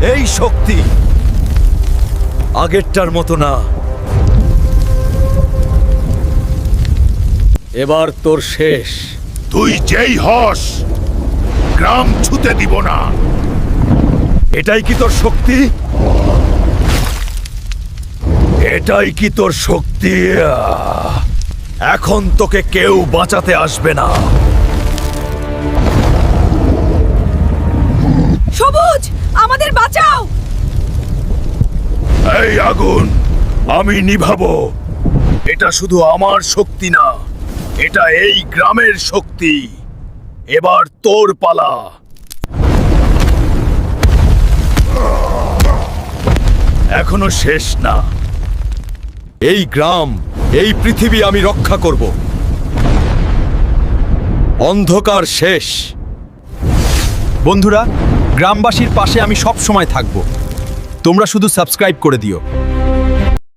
এই শক্তি আগেরটার মতো না। এবার তোর শেষ। তুই যেই হস, গ্রাম ছুতে দিব না। এটাই কি তোর শক্তি? এটাই কি তোর শক্তি? এখন তোকে কেউ বাঁচাতে আসবে না। সবুজ, আমাদের বাঁচাও! এই আগুন আমি নিভাবো। এটা শুধু আমার শক্তি না, এটা এই গ্রামের শক্তি। এবার তোর পালা। এখনো শেষ না। এই গ্রাম, এই পৃথিবী আমি রক্ষা করব। অন্ধকার শেষ। বন্ধুরা, গ্রামবাসীর পাশে আমি সব সময় থাকব। তোমরা শুধু সাবস্ক্রাইব করে দিও।